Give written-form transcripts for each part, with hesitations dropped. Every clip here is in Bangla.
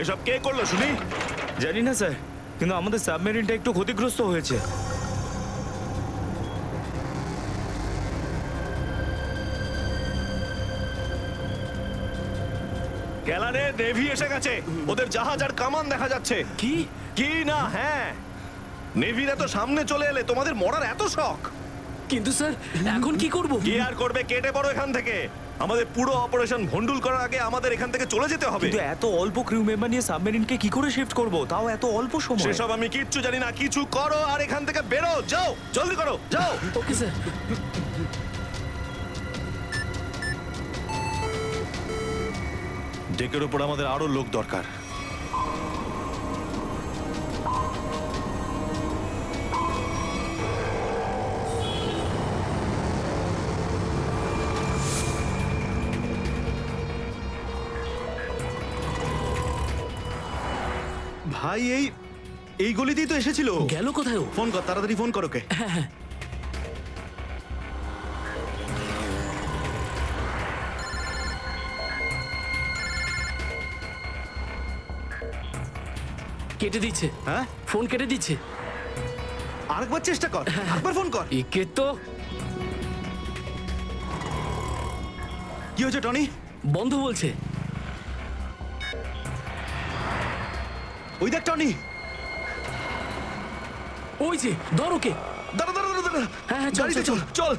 এসব কে করলো শুনি? জানি না স্যার, কিন্তু আমাদের সাবমেরিনটা একটু ক্ষতিগ্রস্ত হয়েছে। গ্যালারে নেভি এসে গেছে, ওদের জাহাজ আর কামান দেখা যাচ্ছে। কি? কি না? হ্যাঁ, নেভির এত সামনে চলে এলে তোমাদের মরার এত শখ। কিন্তু স্যার এখন কি করব? কি আর করবে, কেটে পড়ো এখান থেকে। আমাদের পুরো অপারেশন ভন্ডুল করার আগে আমাদের এখান থেকে চলে যেতে হবে। কিন্তু এত অল্প ক্রিউ মেম্বার নিয়ে সাবমেরিনকে কি করে শিফট করব, তাও এত অল্প সময়? সেসব আমি কিচ্ছু জানি না, কিছু করো আর এখান থেকে বেরো, যাও, জলদি করো, যাও। Okay sir. ডেকের উপর আমাদের আরো লোক দরকার। ভাই এই গলিতেই তো এসেছিল। গেল কোথায় ও? ফোন কর, তাড়াতাড়ি ফোন করো কে। কেটে দিচ্ছে। হ্যাঁ, ফোন কেটে দিচ্ছে। আরেকবার চেষ্টা কর, আরেকবার ফোন কর। একে তো কি হয়েছে টনি? বন্ধ বলছে। ওই দেখ টনি। ওই যে ধর ওকে। দাঁড়া দাঁড়া দাঁড়া দাঁড়া। হ্যাঁ, হ্যাঁ, চল, গাড়িতে চল, চল চল।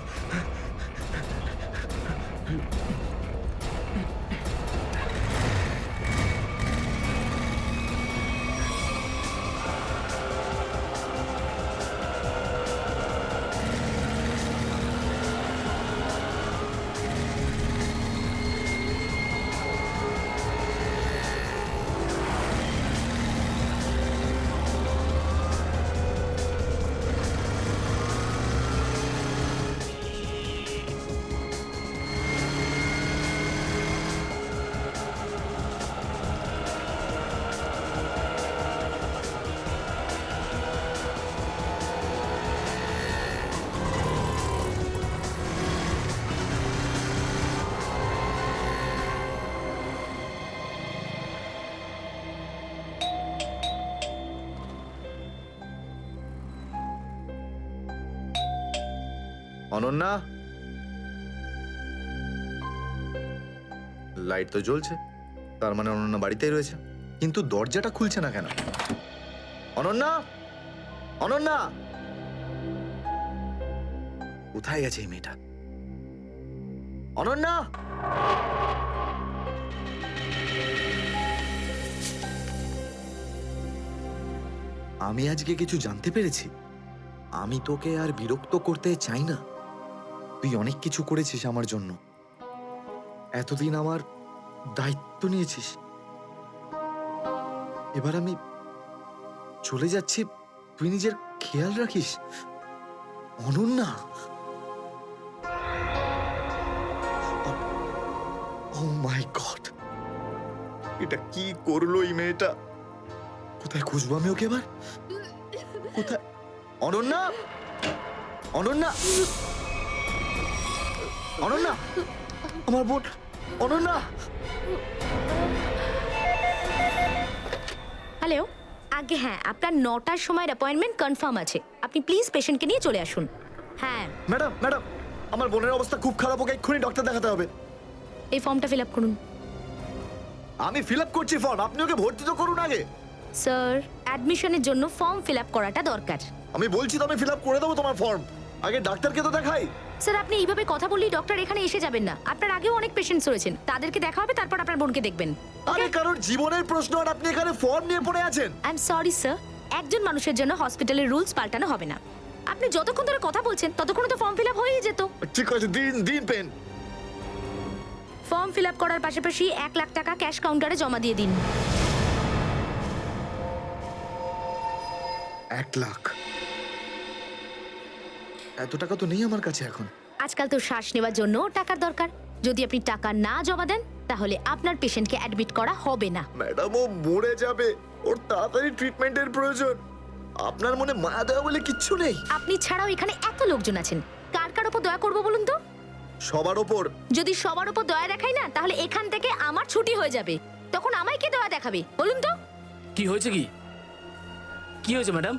অনন্যা, লাইট তো জ্বলছে, তার মানে অনন্যা বাড়িতেই রয়েছে, কিন্তু দরজাটা খুলছে না কেন? অনন্যা, অনন্যা, কোথায় গেছে এই মেয়েটা? অনন্যা, আমি আজকে কিছু জানতে পেরেছি। আমি তোকে আর বিরক্ত করতে চাই না। তুই অনেক কিছু করেছিস আমার জন্য, এতদিন আমার দায়িত্ব নিয়েছিস। এবার আমি চলে যাচ্ছি, তুই নিজের খেয়াল রাখিস। অনন্যা, ও মাই গড, এটা কি করলো এই মেয়েটা? কোথায় খুঁজবো আমি ওকে এবার? কোথায়? অনন্যা, অনন্যা, অনন্যা, আমার বোন অনন্যা। হ্যালো, আগে হ্যাঁ, আপনার 9টার সময়ের অ্যাপয়েন্টমেন্ট কনফার্ম আছে। আপনি প্লিজ পেশেন্টকে নিয়ে চলে আসুন। হ্যাঁ, ম্যাডাম, ম্যাডাম, আমার বোনের অবস্থা খুব খারাপ, ওকে এক্ষুনি ডক্টর দেখাতে হবে। এই ফর্মটা ফিল আপ করুন। আমি ফিল আপ করছি ফর্ম, আপনি ওকে ভর্তি তো করুন আগে। স্যার, অ্যাডমিশনের জন্য ফর্ম ফিল আপ করাটা দরকার। আমি বলছি তো আমি ফিল আপ করে দেবো তোমার ফর্ম, আগে ডাক্তারকে তো দেখাই। স্যার, আপনি এইভাবে কথা বললেই ডক্টর এখানে এসে যাবেন না। আপনার আগেও অনেক পেশেন্টস রয়েছেন, তাদেরকে দেখা হবে, তারপর আপনার বোনকে দেখবেন। আরে কারোর জীবনের প্রশ্ন আর আপনি এখানে ফর্ম নিয়ে পড়ে আছেন। আই এম সরি স্যার, একজন মানুষের জন্য হসপিটালের রুলস পাল্টানো হবে না। আপনি যতক্ষণ ধরে কথা বলছেন ততক্ষণ তো ফর্ম ফিল আপ হয়েই যেত। ঠিক আছে, দিন দিন পেন। ফর্ম ফিল আপ করার পাশাপাশি 1,00,000 টাকা ক্যাশ কাউন্টারে জমা দিয়ে দিন। 1,00,000? এত টাকা তো নেই আমার কাছে এখন। আজকাল তো শ্বাস নেওয়ার জন্য টাকার দরকার। যদি আপনি টাকা না জমা দেন তাহলে আপনার পেশেন্টকে অ্যাডমিট করা হবে না। ম্যাডাম, ও মরে যাবে, ওর তাড়াতাড়ি ট্রিটমেন্টের প্রয়োজন। আপনার মনে মায়া দেওয়া বলে কিচ্ছু নেই? আপনি ছাড়াও এখানে এত লোকজন আছেন, কার কার উপর দয়া করবো বলুন তো? সবার ওপর। যদি সবার উপর দয়া দেখাই না তাহলে এখান থেকে আমার ছুটি হয়ে যাবে। তখন আমায় কে দয়া দেখাবে বলুন তো? কি হয়েছে? কি হয়েছে ম্যাডাম?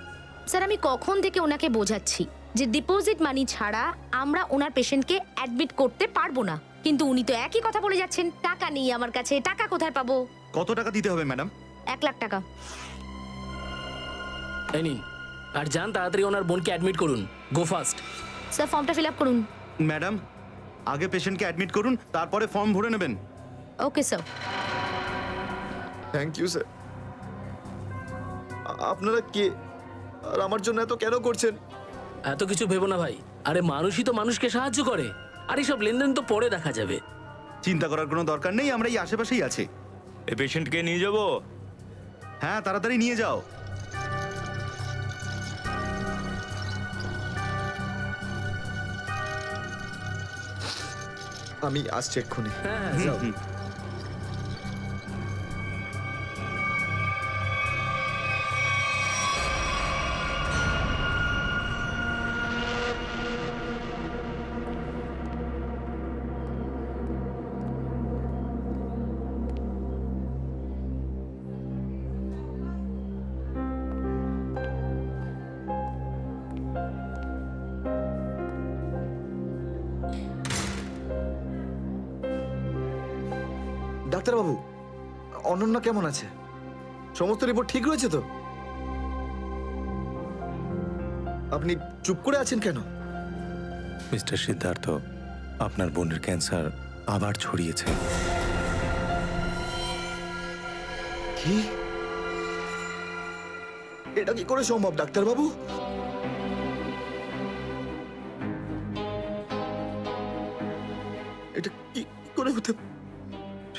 স্যার, আমি কখন থেকে ওনাকে বোঝাচ্ছি যে ডিপোজিট মানি ছাড়া আমরা ওনার পেশেন্টকে অ্যাডমিট করতে পারবো না, কিন্তু উনি তো একই কথা বলে যাচ্ছেন। টাকা নেই আমার কাছে, টাকা কোথায় পাবো? কত টাকা দিতে হবে ম্যাডাম? 1,00,000 টাকা। এই নিন, আর যান তাড়াতাড়ি ওনার বোনকে অ্যাডমিট করুন। Go fast. স্যার, ফর্মটা ফিল আপ করুন। ম্যাডাম, আগে পেশেন্টকে অ্যাডমিট করুন, তারপরে ফর্ম ভরে নেবেন। Okay sir. Thank you sir. আপনারা কে আর আমার জন্য এত কেন করছেন? এত কিছু ভেবো না ভাই, আরে মানুষই তো মানুষকে সাহায্য করে, আর এইসব লেনদেন তো পরে দেখা যাবে। চিন্তা করার কোনো দরকার নেই, আমরা এই আশেপাশেই আছি। এই পেশেন্টকে নিয়ে যাবো। হ্যাঁ, তাড়াতাড়ি নিয়ে যাও। আমি আসছি এক্ষুনি। হ্যাঁ যাও। ডাক্তারবাবু, অনন্যা কেমন আছে? সমস্ত রিপোর্ট ঠিক রয়েছে তো? আপনি চুপ করে আছেন কেন? মিস্টার সিদ্ধার্থ, আপনার বোনের ক্যান্সার আবার ছড়িয়েছে। কি? এটা কি করে সম্ভব ডাক্তারবাবু? এটা কি করে হতে?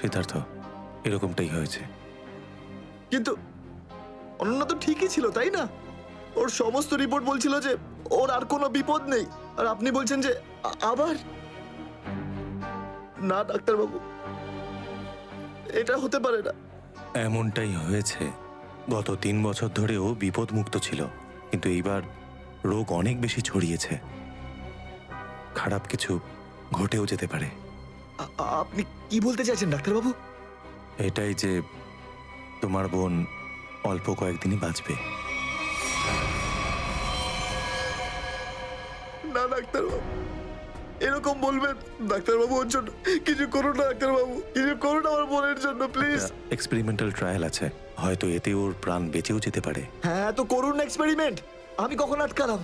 সিদ্ধার্থ, এরকমটাই হয়েছে। কিন্তু অনন্যা তো ঠিকই ছিল, তাই না? ওর সমস্ত রিপোর্ট বলছিল যে ওর আর কোনো বিপদ নেই, আর আপনি বলছেন যে আবার? না ডাক্তারবাবু, এটা হতে পারে না। এমনটাই হয়েছে। গত 3 বছর ধরে ও বিপদমুক্ত ছিল, কিন্তু এইবার রোগ অনেক বেশি ছড়িয়েছে। খারাপ কিছু ঘটেও যেতে পারে। আপনি কি বলতে চাইছেন ডাক্তারবাবু? এটাই যে তোমার বোন অল্প কয়েকদিনই বাঁচবে। না ডাক্তারবাবু, এরকম বলবেন? ডাক্তারবাবু, ওর জন্য কিছু করুন না ডাক্তারবাবু, কিছু করুন আমার বোনের জন্য প্লিজ। এক্সপেরিমেন্টাল ট্রায়াল আছে, হয়তো এতে ওর প্রাণ বেঁচেও যেতে পারে। হ্যাঁ, তো করুন এক্সপেরিমেন্ট। আমি কখন আটকালাম?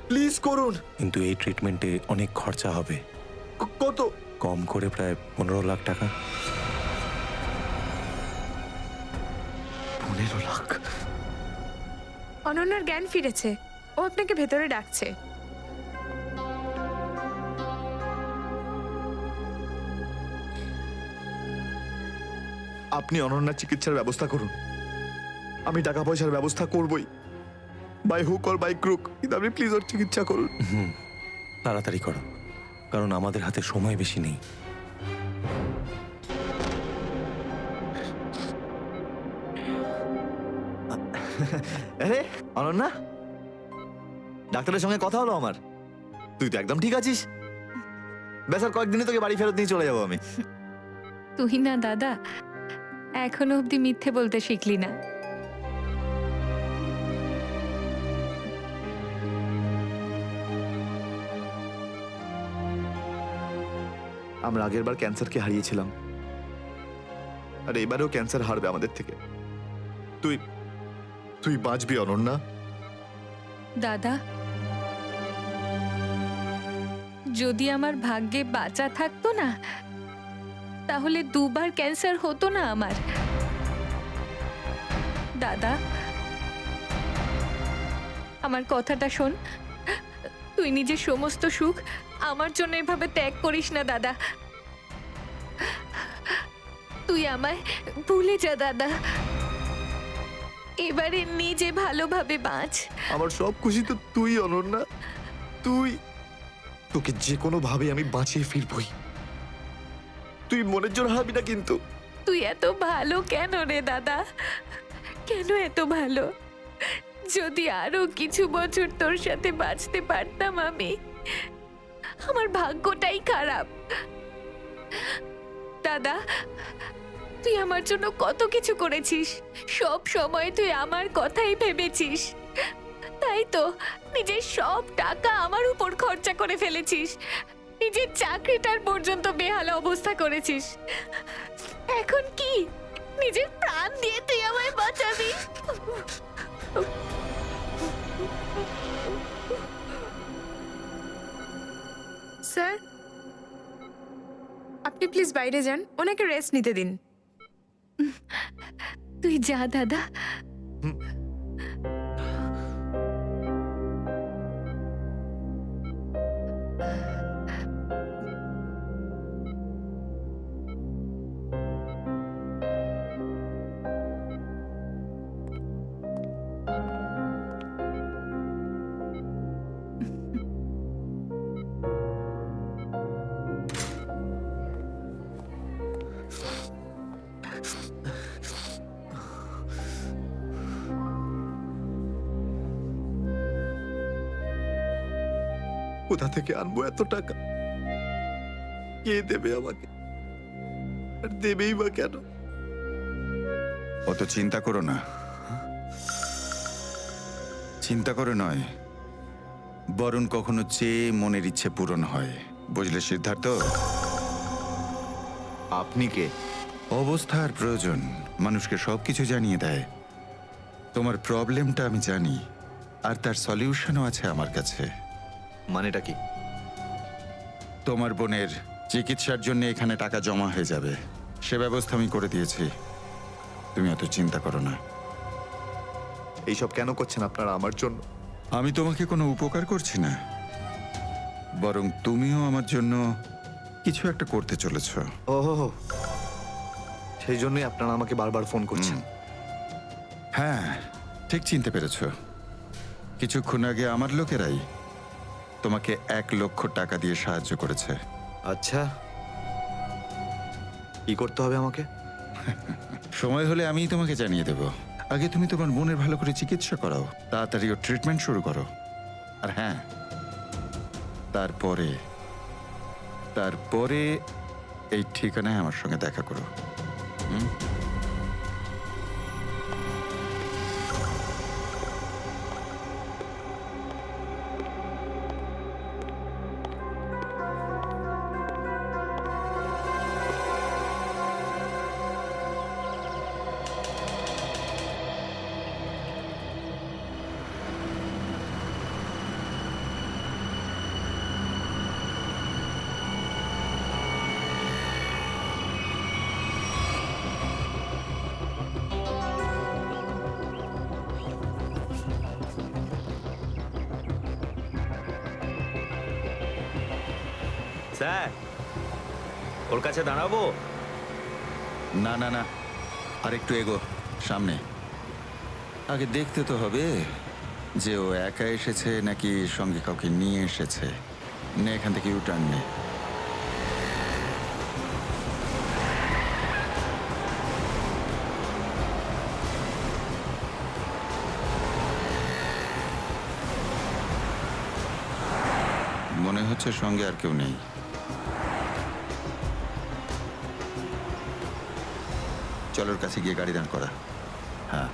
প্লিজ করুন। কিন্তু এই ট্রিটমেন্টে অনেক খরচা হবে। কত? কম করে প্রায় 15 লাখ টাকা। 15 লাখ? অনন্যার জ্ঞান ফিরেছে, ও আপনাকে ভেতরে ডাকছে। আপনি অনন্যার চিকিৎসার ব্যবস্থা করুন। আমি টাকা পয়সার ব্যবস্থা করবই, by hook or by crook, কিন্তু আপনি প্লিজ ওর চিকিৎসা করুন। তাড়াতাড়ি করো, কারণ আমাদের হাতে সময় বেশি নেই। আরে অনন্যা, ডাক্তারের সঙ্গে কথা হলো আমার। তুই তো একদম ঠিক আছিস। ব্যাস আর কয়েকদিনে তোকে বাড়ি ফেরত নিয়ে চলে যাবো আমি। তুই না দাদা, এখনো অব্দি মিথ্যে বলতে শিখলি না। আমরা আগের বার ক্যান্সারকে হারিয়েছিলাম, আর এবারেও ক্যান্সার হারবে আমাদের থেকে। তুই তুই বাঁচবি অনন্যা। দাদা, যদি আমার ভাগ্যে বাঁচা থাকতো না, তাহলে 2 বার ক্যান্সার হতো না আমার। দাদা, আমার কথাটা শোন। তুই নিজের সমস্ত সুখ আমার জন্য এভাবে ত্যাগ করিস না দাদা। তুই আমায় ভুলে যা দাদা। এবারে নিজে ভালোভাবে বাঁচ। আমার সব খুশি তো তুই, অনন্যা। তুই, তোকে যে কোনো ভাবে আমি বাঁচিয়ে ফিরবই। তুই মনের জোর হারাবি না কিন্তু। তুই এত ভালো কেন রে দাদা? কেন এত ভালো? যদি আরো কিছু বছর তোর সাথে বাঁচতে পারতাম আমি। আমার ভাগ্যটাই খারাপ। দাদা, তুই আমার জন্য কত কিছু করেছিস। সব সময় তুই আমার কথাই ভেবেছিস। তাই তো নিজের সব টাকা আমার উপর খরচা করে ফেলেছিস। নিজের চাকরিটার পর্যন্ত বেহাল অবস্থা করেছিস। এখন কি নিজের প্রাণ দিয়ে তুই আমায় বাঁচাবি? স্যার, আপনি প্লিজ বাইরে যান, ওনাকে রেস্ট নিতে দিন। তুই যা দাদা। কোথা থেকে আনবো এত টাকা? কে দেবে আমাকে? আর দেবেই বা কেন? অত চিন্তা করো না। চিন্তা করে নয়, বরং কখনো চেয়ে মনের ইচ্ছে পূরণ হয়। বুঝলে সিদ্ধার্থ? আপনি কে? অবস্থার প্রয়োজন মানুষকে সবকিছু জানিয়ে দেয়। তোমার প্রবলেমটা আমি জানি, আর তার সলিউশনও আছে আমার কাছে। মানেটা কি? তোমার বোনের চিকিৎসার জন্য এখানে টাকা জমা হয়ে যাবে, সে ব্যবস্থা আমি করে দিয়েছি। তুমি অত চিন্তা করো না। এইসব কেন করছেন আপনারা আমার জন্য? আমি তোমাকে কোনো উপকার করছি না, বরং তুমিও আমার জন্য কিছু একটা করতে চলেছ। ওহো, সেই জন্যই আপনারা আমাকে বারবার ফোন করছেন। হ্যাঁ, ঠিক চিনতে পেরেছ। কিছুক্ষণ আগে আমার লোকেরাই তোমাকে 1 লক্ষ টাকা দিয়ে সাহায্য করেছে। আচ্ছা, কি করতে হবে আমাকে? সময় হলে আমিই তোমাকে জানিয়ে দেব। আগে তুমি তোমার বোনের ভালো করে চিকিৎসা করাও, তাড়াতাড়ি ওর ট্রিটমেন্ট শুরু করো। আর হ্যাঁ, তারপরে তারপরে এই ঠিকানায় আমার সঙ্গে দেখা করো। স্যার, ওর কাছে দাঁড়াবো? না না না, আর একটু এগো সামনে। আগে দেখতে তো হবে যে ও একা এসেছে নাকি সঙ্গে কাউকে নিয়ে এসেছে। নে, এখান থেকে ইউটার্ন নে। মনে হচ্ছে সঙ্গে আর কেউ নেই। চলোর কাছে গিয়ে গাড়ি দাঁড় করা। হ্যাঁ,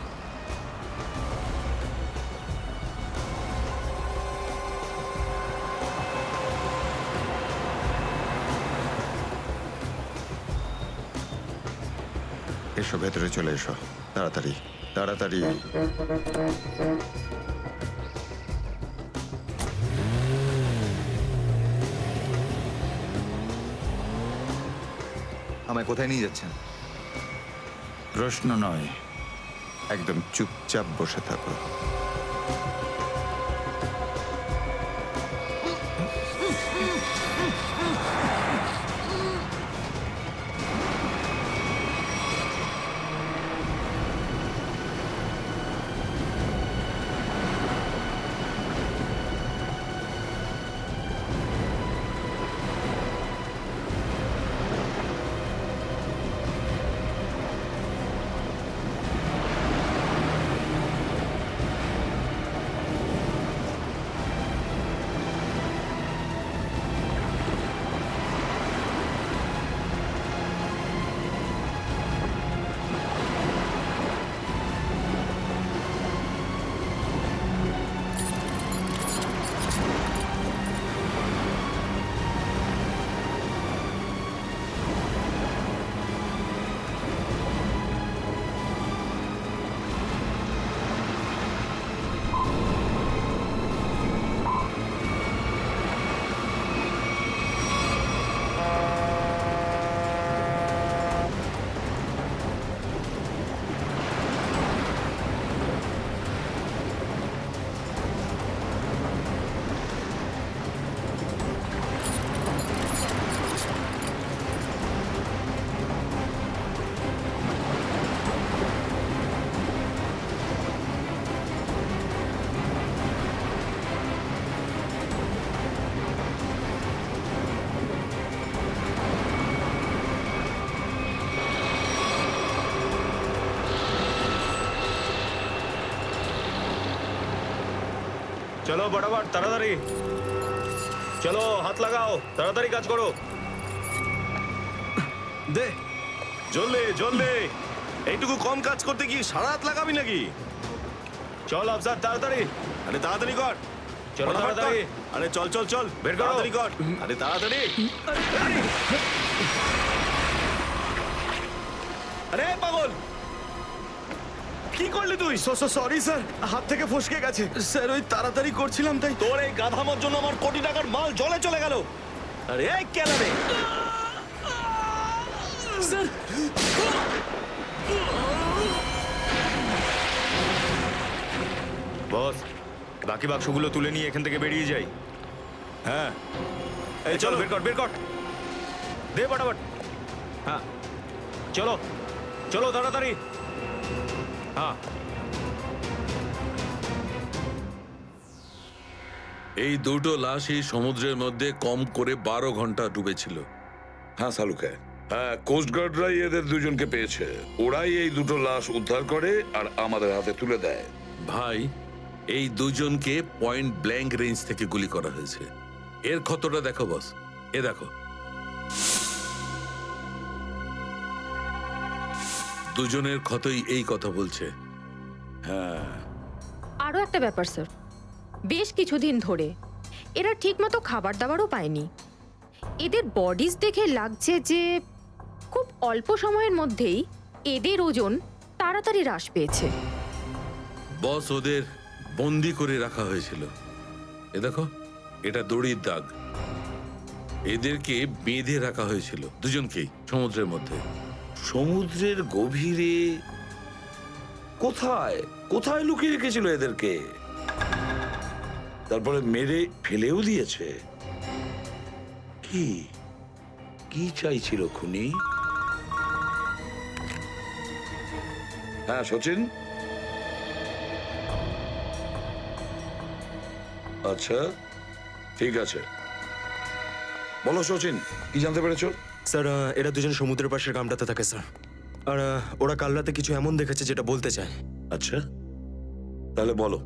এসো, ভেতরে চলে এসো, তাড়াতাড়ি তাড়াতাড়ি। আমায় কোথায় নিয়ে যাচ্ছেন? প্রশ্ন নয়, একদম চুপচাপ বসে থাকো। চলো বরাবর তাড়াতাড়ি চলো, হাত লাগাও, তাড়াতাড়ি কাজ করো। দে জলদি জলদি, এইটুকু কম কাজ করতে কি সারা রাত লাগাবি নাকি? চল আফসার তাড়াতাড়ি, আরে তাড়াতাড়ি কর, চলো ফটাফট তাড়াতাড়ি। কর। আরে চল চল চল, বের করো। তাড়াতাড়ি কর, আরে তাড়াতাড়ি। আরে পাগল, কি করলি তুই? সরি স্যার, হাত থেকে ফসকে গেছে স্যার, ওই তাড়াতাড়ি করছিলাম তাই। তোর এই গাধামোর জন্য আমার কোটি টাকার মাল জলে চলে গেল। আরে এই কেলারে, স্যার বস, বাকি বাক্সগুলো তুলে নিয়ে এখান থেকে বেরিয়ে যাই। হ্যাঁ এই চলো, বের কর বের কর, দে ফটাফট। হ্যাঁ চলো চলো তাড়াতাড়ি। হ্যাঁ এই দুটো লাশই সমুদ্রের মধ্যে কম করে 12 ঘন্টা ডুবেছিল। হ্যাঁ সালুকে, হ্যাঁ কোস্টগার্ডরাই এদের দুজনকে পেয়েছে। ওরাই এই দুটো লাশ উদ্ধার করে আর আমাদের হাতে তুলে দেয়। ভাই, এই দুজনকে পয়েন্ট ব্ল্যাঙ্ক রেঞ্জ থেকে গুলি করা হয়েছে। এর ক্ষতটা দেখো বস, এ দেখো। দুজনের ক্ষতই এই কথা বলছে। হ্যাঁ, আরও একটা ব্যাপার স্যার, বেশ কিছুদিন ধরে এরা ঠিকমতো খাবার দাবারও পায়নি। এদের বডিজ দেখে লাগছে যে খুব অল্প সময়ের মধ্যেই এদের ওজন তাড়াতাড়ি হ্রাস পেয়েছে। বস, ওদের বন্দি করে রাখা হয়েছিল। এ দেখো, এটা দড়ির দাগ। এদেরকে বেঁধে রাখা হয়েছিল দুজনকেই সমুদ্রের মধ্যে। সমুদ্রের গভীরে কোথায় কোথায় লুকিয়ে রেখেছিল এদেরকে? তারপরে মেরে ফেলেও দিয়েছে। কি কি চাইছিল খুনি? হ্যাঁ সচিন, আচ্ছা ঠিক আছে, বলো সচিন, কি জানতে পেরেছো? স্যার, এরা দুজন সমুদ্রের পাশের গ্রামটাতে থাকে স্যার, আর ওরা কাল রাতে কিছু এমন দেখেছে যেটা বলতে চায়। আচ্ছা, তাহলে বলো,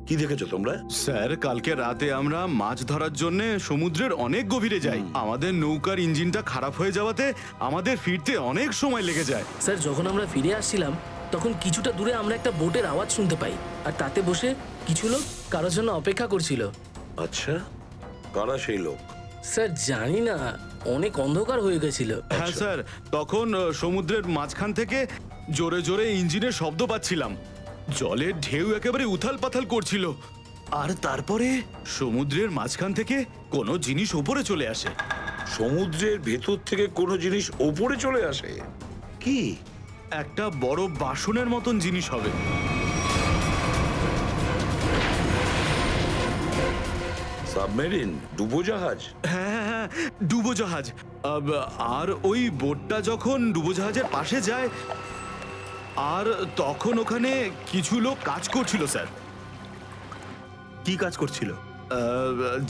কি দেখেছো তোমরা? স্যার, কালকে রাতে আমরা মাছ ধরার জন্য সমুদ্রের অনেক গভীরে যাই। আমাদের নৌকার ইঞ্জিনটা খারাপ হয়ে যাওয়াতে আমাদের ফিরতে অনেক সময় লেগে যায়। স্যার, যখন আমরা ফিরে আসছিলাম তখন কিছুটা দূরে আমরা একটা বোটের আওয়াজ শুনতে পাই, আর তাতে বসে কিছু লোক কারোর জন্য অপেক্ষা করছিল। আচ্ছা, কারা সেই লোক? স্যার জানি না, অনেক অন্ধকার হয়ে গেছিল। হ্যাঁ স্যার, তখন সমুদ্রের মাঝখান থেকে জোরে জোরে ইঞ্জিনের শব্দ পাচ্ছিলাম। জলের ঢেউ একেবারে উথাল পাথাল করছিল, আর তারপরে সমুদ্রের মাঝখান থেকে কোনো জিনিস ওপরে চলে আসে। সমুদ্রের ভেতর থেকে কোনো জিনিস ওপরে চলে আসে? কি? একটা বড় বাসনের মতন জিনিস হবে। সাবমেরিন, ডুবোজাহাজ? হ্যাঁ হ্যাঁ, ডুবোজাহাজ। আর ওই বোটটা যখন ডুবোজাহাজের পাশে যায়, আর তখন ওখানে কিছু লোক কাজ করছিল স্যার। কি কাজ করছিল?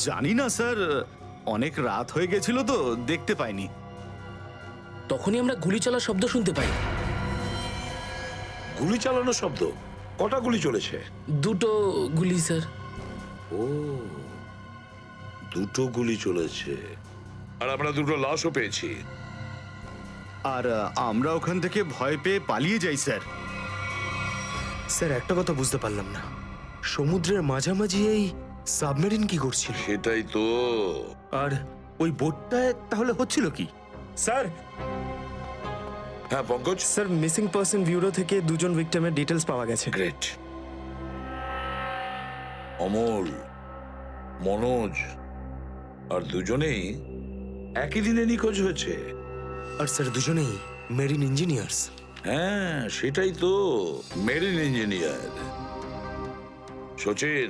জানি না স্যার, অনেক রাত হয়ে গেছিল তো দেখতে পাইনি। তখনই আমরা গুলি চলার শব্দ শুনতে পাই। গুলি চালানোর শব্দ? কটা গুলি চলেছে? দুটো গুলি স্যার। ও, দুটো গুলি চলেছে। আর আমরা দুটো লাশও পেয়েছি। আর আমরা ওখান থেকে ভয় পেয়ে পালিয়ে যাই স্যার। স্যার, একটা কথা বুঝতে পারলাম না, সমুদ্রের মাঝামাঝি এই সাবমেরিন কি করছিল? সেটাই তো। আর ওই বোটটায় তাহলে হচ্ছিল কি? স্যার, হ্যাঁ Pankaj? Sir, missing person bureau থেকে দুজন ভিক্টিমের ডিটেলস পাওয়া গেছে। গ্রেট। অমল, মনোজ আর দুজনেই একই দিনে নিখোঁজ হয়েছে। আর স্যার, দুজনেই মেরিন ইঞ্জিনিয়ার্স। হ্যাঁ সেটাই তো, মেরিন ইঞ্জিনিয়ার। সচিন,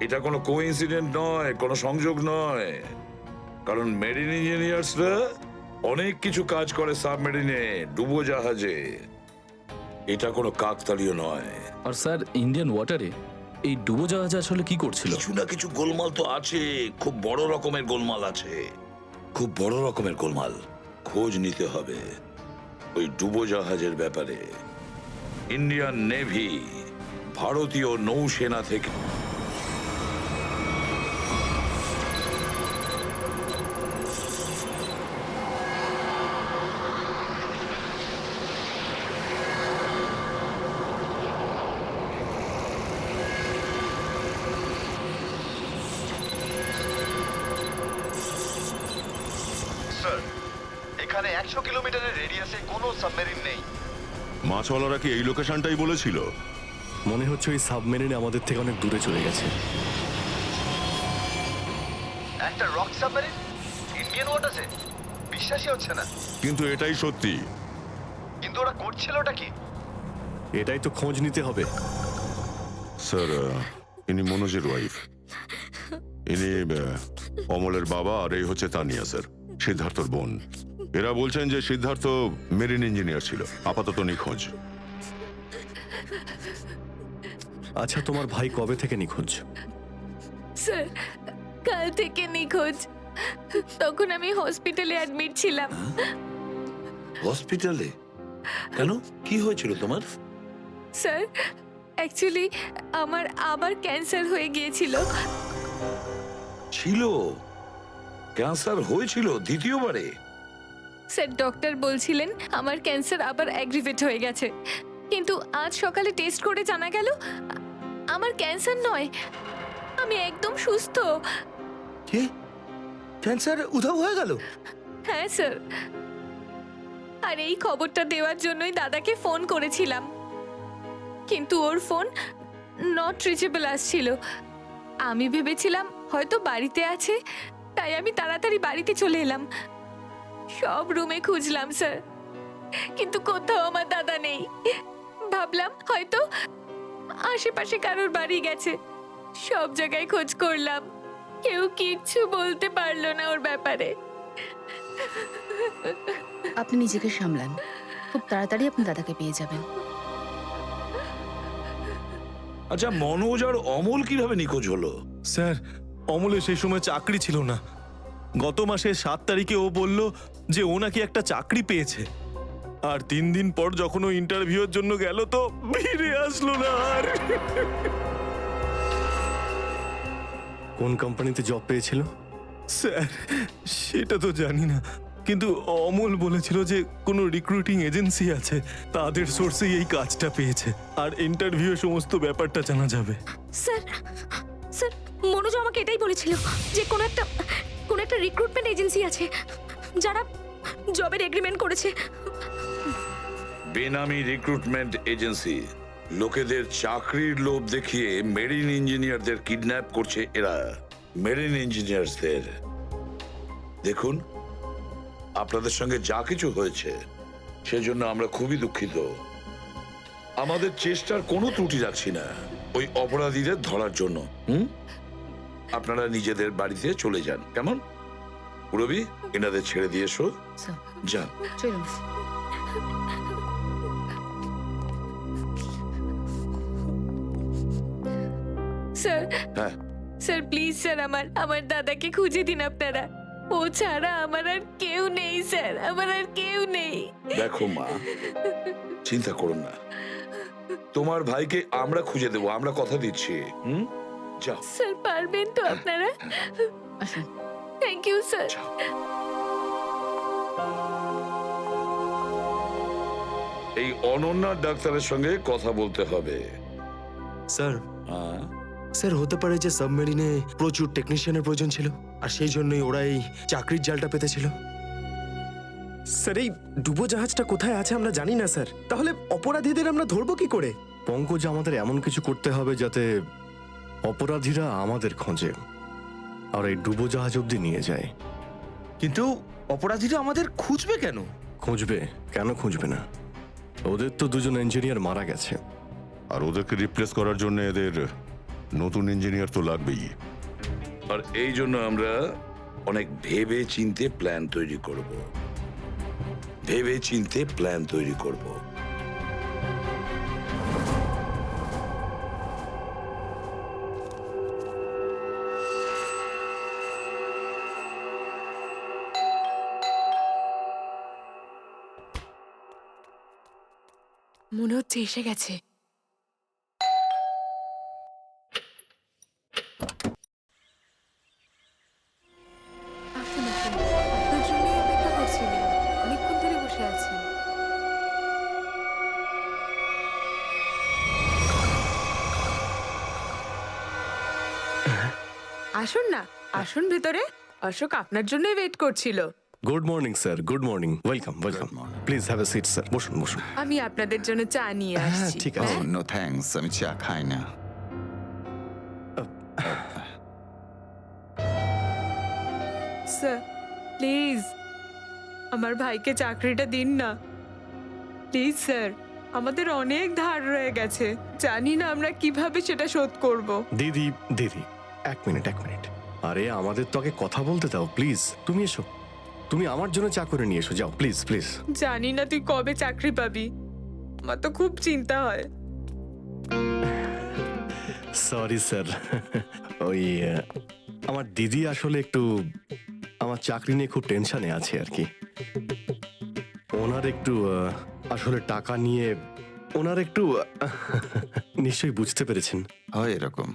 এটা কোনো কোইন্সিডেন্ট নয়, কোনো সংযোগ নয়, কারণ মেরিন ইঞ্জিনিয়ার্সরা অনেক কিছু কাজ করে সাবমেরিনে, ডুবোজাহাজে। এটা কোনো কাকতালীয় নয়। আর স্যার, ইন্ডিয়ান ওয়াটারে এই ডুবোজাহাজ আসলে কি করছিল? কিছু না কিছু গোলমাল তো আছে, খুব বড় রকমের গোলমাল আছে, খুব বড় রকমের গোলমাল। খোঁজ নিতে হবে ওই ডুবোজাহাজের ব্যাপারে। ইন্ডিয়ান নেভি, ভারতীয় নৌসেনা থেকে এখানে 100 কিলোমিটারের রেডিয়াসে কোনো সাবমেরিন নেই। মাছওয়ালারা কি এই লোকেশনটাই বলেছিল? মনে হচ্ছে ওই সাবমেরিন আমাদের থেকে অনেক দূরে চলে গেছে। একটা রক সাবমেরিন ইন্ডিয়ান ওয়াটার্সে? বিশ্বাসই হচ্ছে না। কিন্তু এটাই সত্যি। কিন্তু ওরা করছিলটা কি? এটাই তো খোঁজ নিতে হবে। স্যার, ইনি মনোজের ওয়াইফ। ইনি অমলের বাবা, আর এই হচ্ছে তানিয়া স্যার, সিদ্ধার্থর বোন। এরা বলছেন যে সিদ্ধার্থ মেরিন ইঞ্জিনিয়ার ছিল, আপাতত নিখোঁজ। আচ্ছা, তোমার ভাই কবে থেকে নিখোঁজ? স্যার, কাল থেকে নিখোঁজ। তখন আমি হসপিটালে অ্যাডমিট ছিলাম। হসপিটালে? কেন, কি হয়েছিল তোমার? স্যার, অ্যাকচুয়ালি আমার আবার ক্যান্সার হয়ে গিয়েছিল। ছিল? ক্যান্সার হয়েছিল দ্বিতীয়বারে? স্যার, ডক্টর বলছিলেন আমার ক্যান্সার আবার অ্যাগ্রিভেট হয়ে গেছে, কিন্তু আজ সকালে টেস্ট করে জানা গেল আমার ক্যান্সার নয়, আমি একদম সুস্থ। কি? ক্যান্সার উধাও হয়ে গেল? হ্যাঁ স্যার, আর এই খবরটা দেওয়ার জন্যই দাদাকে ফোন করেছিলাম, কিন্তু ওর ফোন নট রিচেবল আসছিল। আমি ভেবেছিলাম হয়তো বাড়িতে আছে, তাই আমি তাড়াতাড়ি বাড়িতে চলে এলাম। সব রুমে খুঁজলাম স্যার, কিন্তু কোথাও আমার দাদা নেই। ভাবলাম হয়তো আশেপাশে কারোর বাড়ি গেছে। সব জায়গায় খোঁজ করলাম, কেউ কিচ্ছু বলতে পারলো না ওর ব্যাপারে। আপনি নিজেকে সামলান, খুব তাড়াতাড়ি আপনি দাদাকে পেয়ে যাবেন। আচ্ছা, মনোজ আর অমল কিভাবে নিখোঁজ হলো? স্যার, অমলের সেই সময় চাকরি ছিল না। গত মাসের 7 তারিখে ও বলল যে ও নাকি একটা চাকরি পেয়েছে, আর 3 দিন পর যখন ও ইন্টারভিউর জন্য গেল তো ফিরে আসলো না আর। কোন কোম্পানিতে জব পেয়েছিল? স্যার, সেটা তো জানি না, কিন্তু অমল বলেছিল যে কোনো রিক্রুটিং এজেন্সি আছে, তাদের সোর্সেই এই কাজটা পেয়েছে, আর ইন্টারভিউ সমস্ত ব্যাপারটা জানা যাবে। স্যার, স্যার, মনোজ আমাকে এটাই বলেছিল যে কোনো একটা রিক্রুটমেন্ট এজেন্সি আছে যারা জবের এগ্রিমেন্ট করেছে। বেনামি রিক্রুটমেন্ট এজেন্সি লোকেদের চাকরির লোভ দেখিয়ে মেরিন ইঞ্জিনিয়ারদের কিডন্যাপ করছে এরা। মেরিন ইঞ্জিনিয়ারদের দেখুন, আপনাদের সঙ্গে যা কিছু হয়েছে সেজন্য আমরা খুবই দুঃখিত। আমাদের চেষ্টার কোনো ত্রুটি রাখছি না ওই অপরাধীদের ধরার জন্য। আপনারা নিজেদের বাড়িতে চলে যান, কেমন? পুরবি, এনাদের ছেড়ে দিয়ে এসো। যান। চলুন। স্যার, হ্যাঁ, স্যার প্লিজ স্যার, আমার দাদাকে খুঁজে দিন আপনারা। ও ছাড়া আমার আর কেউ নেই স্যার, আমার আর কেউ নেই। দেখো মা, চিন্তা করুন না, তোমার ভাইকে আমরা খুঁজে দেবো, আমরা কথা দিচ্ছি। যাও স্যার, পারবেন তো আপনারা? আসুন। Thank you sir. এই অনন্যার ডাক্তারের সঙ্গে কথা বলতে হবে। স্যার, হ্যাঁ, স্যার হতে পারে যে সাবমেরিনে প্রচুর টেকনিশিয়ানের প্রয়োজন ছিল, আর সেই জন্যই ওরা এই চাকরির জালটা পেতেছিল। স্যার, এই ডুবোজাহাজটা কোথায় আছে আমরা জানি না স্যার, তাহলে অপরাধীদের আমরা ধরবো কি করে? পঙ্কজ, আমাদের এমন কিছু করতে হবে যাতে অপরাধীরা আমাদের খোঁজে আর এই ডুবোজাহাজ অব্দি নিয়ে যায়। কিন্তু অপরাধীরা আমাদের খুঁজবে কেন? খুঁজবে কেন? খুঁজবে না? ওদের তো 2জন ইঞ্জিনিয়ার মারা গেছে, আর ওদেরকে রিপ্লেস করার জন্য এদের নতুন ইঞ্জিনিয়ার তো লাগবেই। আর এই জন্য আমরা অনেক ভেবে চিন্তে প্ল্যান তৈরি করব। ভেবে চিন্তে প্ল্যান তৈরি করব। মনে হচ্ছে এসে গেছে। আসুন, আসুন, আপনার জন্যই অপেক্ষা করছিলাম, অনেকক্ষণ ধরে বসে আছেন। আসুন না, আসুন ভেতরে। অশোক আপনার জন্যই ওয়েট করছিল। Good morning sir, good morning, welcome welcome. Please have a seat sir, বসুন বসুন। আমি আপনাদের জন্য চা নিয়ে হ্যাঁ আসছি। ঠিক আছে। নো থ্যাঙ্কস, আমি চা খাই না। স্যার প্লিজ আমার ভাইকে চাকরিটা দিন না, প্লিজ স্যার। আমাদের অনেক ধার রয়ে গেছে, জানি না আমরা কিভাবে সেটা শোধ করব। দিদি দিদি, এক মিনিট এক মিনিট। আরে আমাদের তো আগে কথা বলতে দাও প্লিজ। তুমি এসো, তুমি আমার জন্য চা করে নিয়ে এসো, যাও প্লিজ প্লিজ। জানি না তুই কবে চাকরি পাবি, আমার তো খুব চিন্তা হয়। সরি স্যার, ওই আমার দিদি আসলে একটু আমার চাকরি নিয়ে খুব টেনশনে আছে আর কি। ওনার একটু আসলে টাকা নিয়ে ওনার একটু নিশ্চয়ই বুঝতে পেরেছেন। হয় এরকম,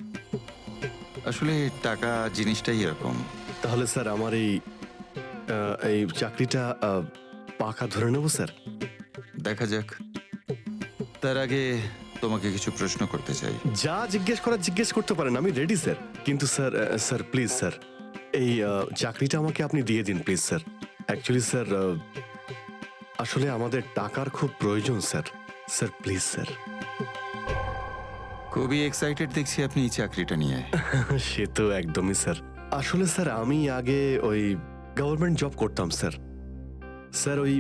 আসলে টাকা জিনিসটাই এরকম। তাহলে স্যার আমার এই চাকরিটা পাকা ধরে নেব স্যার? দেখা যাক, তার আগে তোমাকে কিছু প্রশ্ন করতে চাই। যা জিজ্ঞেস করার জিজ্ঞেস করতে পারেন, আমি রেডি স্যার। কিন্তু স্যার স্যার প্লিজ স্যার, এই চাকরিটা আমাকে আপনি দিয়ে দিন প্লিজ স্যার। অ্যাকচুয়ালি স্যার আসলে আমাদের টাকার খুব প্রয়োজন স্যার। Sir please sir. খুবই এক্সাইটেড দেখছি আপনি এই চাকরিটা নিয়ে। সে তো একদমই স্যার। আসলে স্যার আমি আগে ওই গভর্নমেন্ট জব করতাম স্যার। স্যার ওই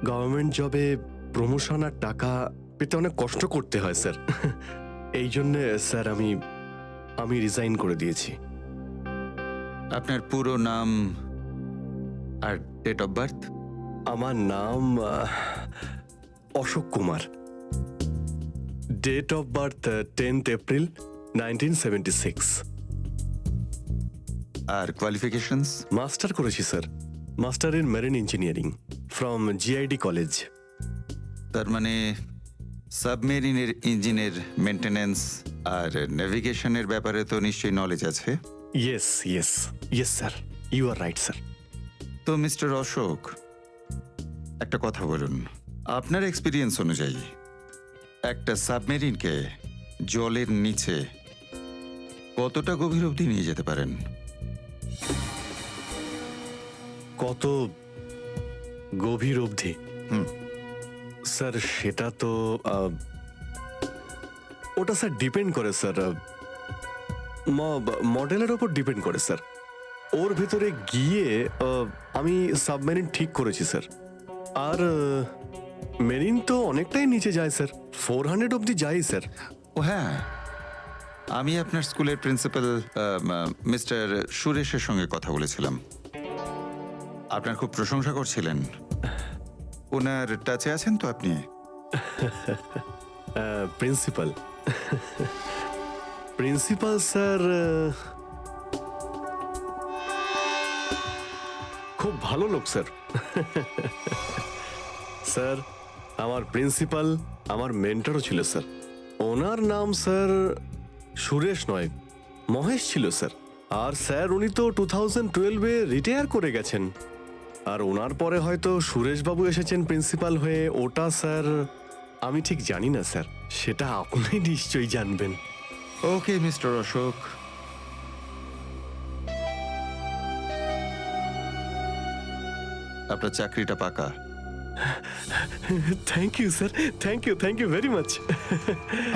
গভর্নমেন্ট জবে প্রমোশন আর টাকা পেতে অনেক কষ্ট করতে হয় স্যার। এই জন্যে স্যার আমি রিজাইন করে দিয়েছি। আপনার পুরো নাম আর ডেট অফ বার্থ? আমার নাম Ashok Kumar. Date of birth 10th April 1976। আর কোয়ালিফিকেশনস? মাস্টার করেছি sir, master in marine engineering from GID college. তার মানে সাবমেরিনের ইঞ্জিনের মেনটেন্যান্স আর নেভিগেশনের ব্যাপারে তো নিশ্চয়ই নলেজ আছে। Yes yes yes sir, you are right sir. তো মিস্টার অশোক, একটা কথা বলুন, আপনার এক্সপিরিয়েন্স অনুযায়ী একটা সাবমেরিনকে জলের নিচে কতটা গভীর অবধি নিয়ে যেতে পারেন? কত গভীর অবধি? স্যার সেটা তো ওটা স্যার ডিপেন্ড করে স্যার, মডেলের ওপর ডিপেন্ড করে স্যার। ওর ভেতরে গিয়ে আমি সাবমেরিন ঠিক করেছি স্যার। আর মেরিন তো অনেকটাই নিচে যায় স্যার, 400 অবধি যাই স্যার। ও হ্যাঁ, আমি আপনার স্কুলের প্রিন্সিপাল মিস্টার সুরেশের সঙ্গে কথা বলেছিলাম, আপনার খুব প্রশংসা করছিলেন। ওনার টাচে আছেন তো আপনি? প্রিন্সিপাল প্রিন্সিপাল স্যার খুব ভালো লোক স্যার। স্যার আমার প্রিন্সিপাল আমার মেন্টরও ছিল স্যার। ওনার নাম স্যার সুরেশ নয়, মহেশ ছিল স্যার। আর স্যার উনি তো 2012-এ রিটায়ার করে গেছেন। আর ওনার পরে হয়তো সুরেশবাবু এসেছেন প্রিন্সিপাল হয়ে, ওটা স্যার আমি ঠিক জানি না স্যার, সেটা আপনি নিশ্চয়ই জানবেন। ওকে মিস্টার অশোক, আপনার চাকরিটা পাকা। Thank you sir, thank you very much.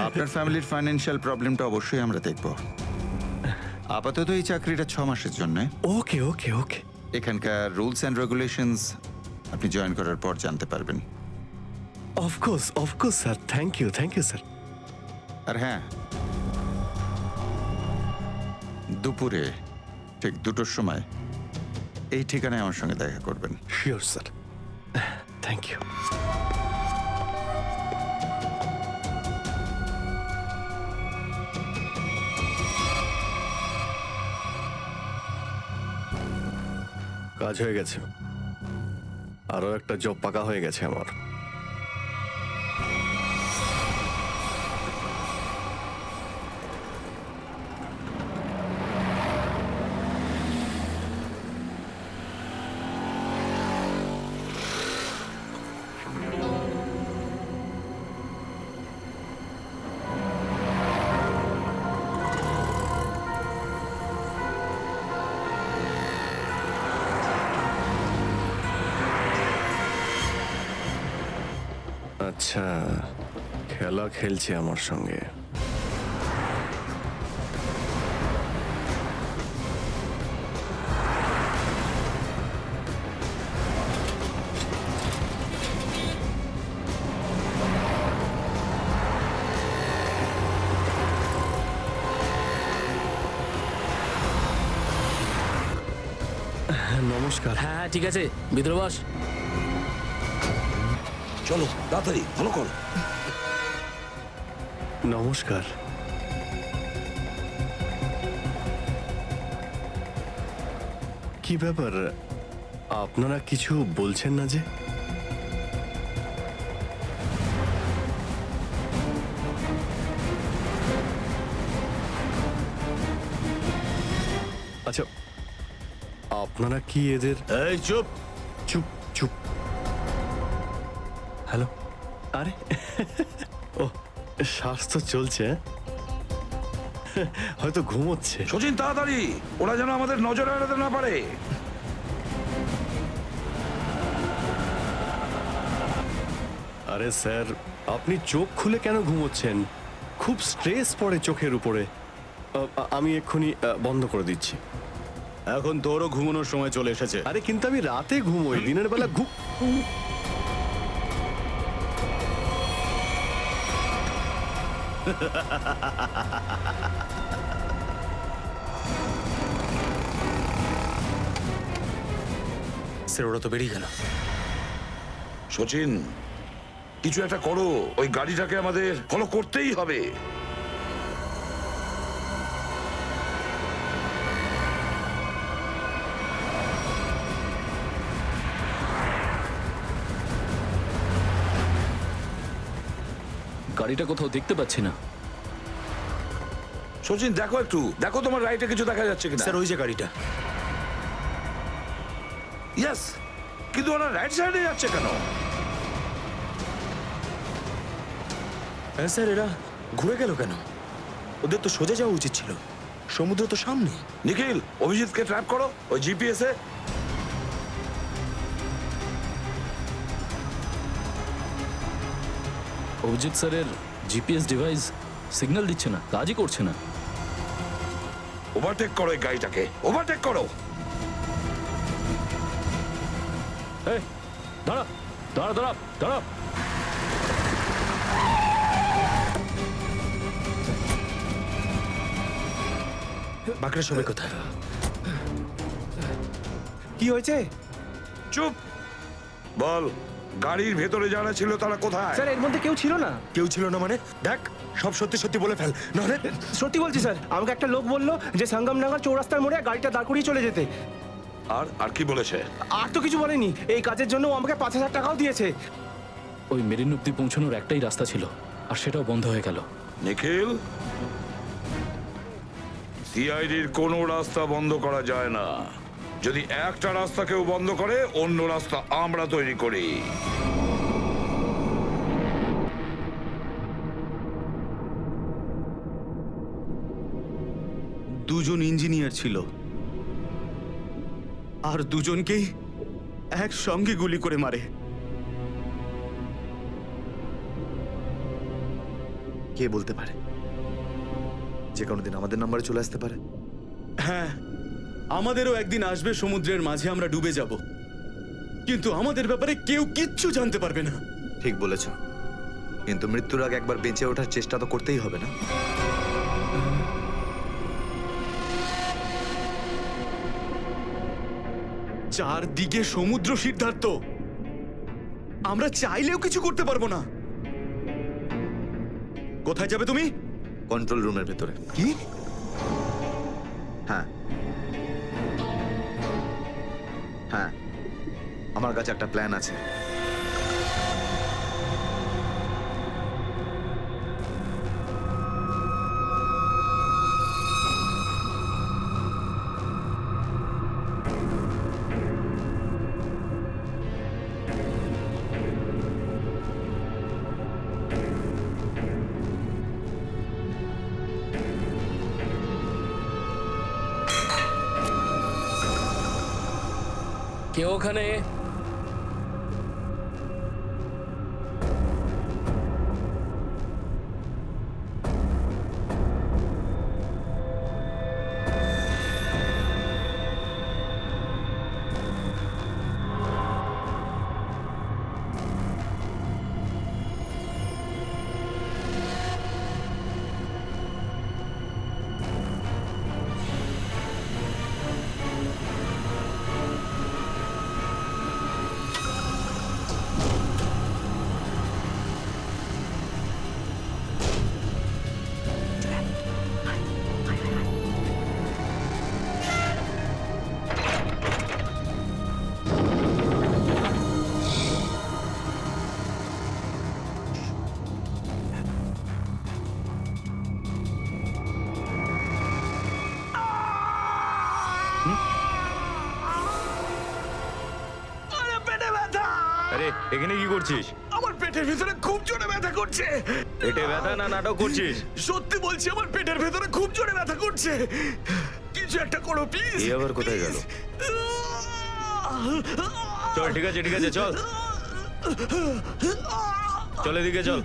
আপনার ফ্যামিলির ফাইন্যান্সিয়াল প্রবলেমটা অবশ্যই আমরা দেখব। আপাতত এই চাকরিটা 6 মাসের জন্য। ওকে ওকে ওকে। এখানকার রুলস অ্যান্ড রেগুলেশনস আপনি জয়েন করার পর জানতে পারবেন। Of course sir, thank you sir. আর হ্যাঁ, দুপুরে ঠিক 2টোর সময় এই ঠিকানায় আমার সঙ্গে দেখা করবেন। Sure sir, thank you. কাজ হয়ে গেছে, আরো একটা জব পাকা হয়ে গেছে আমার। আচ্ছা, খেলা খেলছে আমার সঙ্গে। নমস্কার। হ্যাঁ হ্যাঁ ঠিক আছে, ভিতরে বস। চলো তাড়াতাড়ি ভালো কর। নমস্কার। কি ব্যাপার, আপনারা কিছু বলছেন না যে? আচ্ছা, আপনারা কি এদের... এই চুপ চুপ চুপ। হ্যালো, আরে ও, শ্বাস তো চলছে, হয়তো ঘুমোচ্ছে। সচিন তাড়াতাড়ি, ওরা যেন আমাদের নজরে এড়াতে না পারে। আরে স্যার, আপনি চোখ খুলে কেন ঘুমোচ্ছেন? খুব স্ট্রেস পড়ে চোখের উপরে। আমি এক্ষুনি বন্ধ করে দিচ্ছি। এখন তোরও ঘুমানোর সময় চলে এসেছে। আরে কিন্তু আমি রাতে ঘুমোই, দিনের বেলা স্যার ওরা তো বেরিয়ে গেল। সচিন, কিছু একটা করো, ওই গাড়িটাকে আমাদের ফলো করতেই হবে। গাড়িটা কোথাও দেখতে পাচ্ছি না। সচিন দেখো একটু, দেখো তোমার রাইটে কিছু দেখা যাচ্ছে কিনা। স্যার ওই যে গাড়িটা। ইয়েস, কিন্তু ওরা রাইট সাইডে যাচ্ছে কেন? হ্যাঁ স্যার, এরা ঘুরে গেল কেন? ওদের তো সোজা যাওয়া উচিত ছিল, সমুদ্র তো সামনে। নিখিল, অভিজিৎকে ট্র্যাপ করো ওই জিপিএস এ। অভিজিৎ স্যারের জিপিএস ডিভাইস সিগন্যাল দিচ্ছে না, কাজই করছে না। ওভারটেক করো এই গাড়িটাকে, ওভারটেক করো। এই দাঁড়া দাঁড়া দাঁড়া দাঁড়া। বাঁকড়া সবাই কোথায়? কি হয়েছে? চুপ বল, গাড়ির ভেতরে যারা ছিল তারা কোথায়? স্যার এর মধ্যে কেউ ছিল না। কেউ ছিল না মানে? দেখ, সব সত্যি সত্যি বলে ফেল, নাহলে। সত্যি বলছি স্যার, আমাকে একটা লোক বললো যে সঙ্গমনগর চৌরাস্তার মোড়ে গাড়িটা দাঁড় করিয়ে চলে যেতে। আর আর কি বলেছে? আর তো কিছু বলেনি। এই কাজের জন্য ও আমাকে 5,000 টাকাও দিয়েছে। ওই মেরিন অব্দি পৌঁছানোর একটাই রাস্তা ছিল, আর সেটাও বন্ধ হয়ে গেল। নিখিল, সিআইডির কোনো রাস্তা বন্ধ করা যায় না। যদি একটা রাস্তা কেউ বন্ধ করে, অন্য রাস্তা আমরা তৈরি করি। দুজন ইঞ্জিনিয়ার ছিল, আর দুজনকেই একসঙ্গে গুলি করে মারে। কে বলতে পারে? যে কোনো দিন আমাদের নাম্বারে চলে আসতে পারে। হ্যাঁ, আমাদেরও একদিন আসবে, সমুদ্রের মাঝে আমরা ডুবে যাব, কিন্তু আমাদের ব্যাপারে কেউ কিচ্ছু জানতে পারবে না। ঠিক বলেছ, কিন্তু মৃত্যুর আগে একবার বেঁচে ওঠার চেষ্টা তো করতেই হবে না? চারদিকে সমুদ্র, সিদ্ধার্থ, আমরা চাইলেও কিছু করতে পারবো না। কোথায় যাবে তুমি? কন্ট্রোল রুমের ভেতরে। কি? হ্যাঁ হ্যাঁ, আমার কাছে একটা প্ল্যান আছে। কেউ ওখানে? আরে এখানে কি করছিস? আমার পেটের ভিতরে খুব জোরে ব্যথা করছে। পেটে ব্যথা না নাটক করছিস? সত্যি বলছি, আমার পেটের ভেতরে খুব জোরে ব্যথা করছে। কিছু একটা করো প্লিজ। এই আবার কোথায় গেল? চল ঠিক আছে ঠিক আছে চল চল এদিকে চল।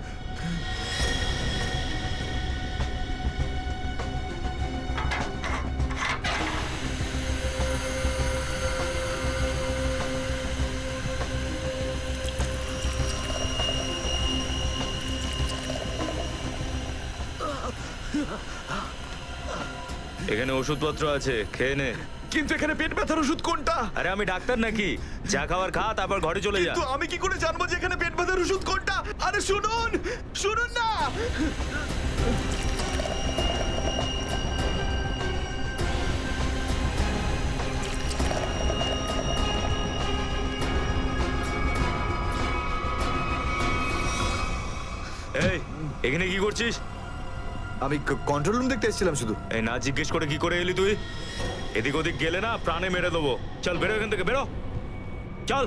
এখানে ওষুধপত্র আছে, খেয়ে নে। কিন্তু এখানে পেট ব্যথার ওষুধ কোনটা? আরে আমি ডাক্তার নাকি? যা খাবার খা, তারপর ঘরে চলে যা। কিন্তু আমি কি করে জানবো যে এখানে পেট ব্যথার ওষুধ কোনটা? আরে শুনুন, শুনুন না। এই এখানে কি করছিস? আমি কন্ট্রোল রুম দেখতে এসেছিলাম শুধু। এই না জিজ্ঞেস করে কি করে এলি তুই? এদিক ওদিক গেলে না প্রাণে মেরে দেবো। চল বেরো এখান থেকে, বেরো চল।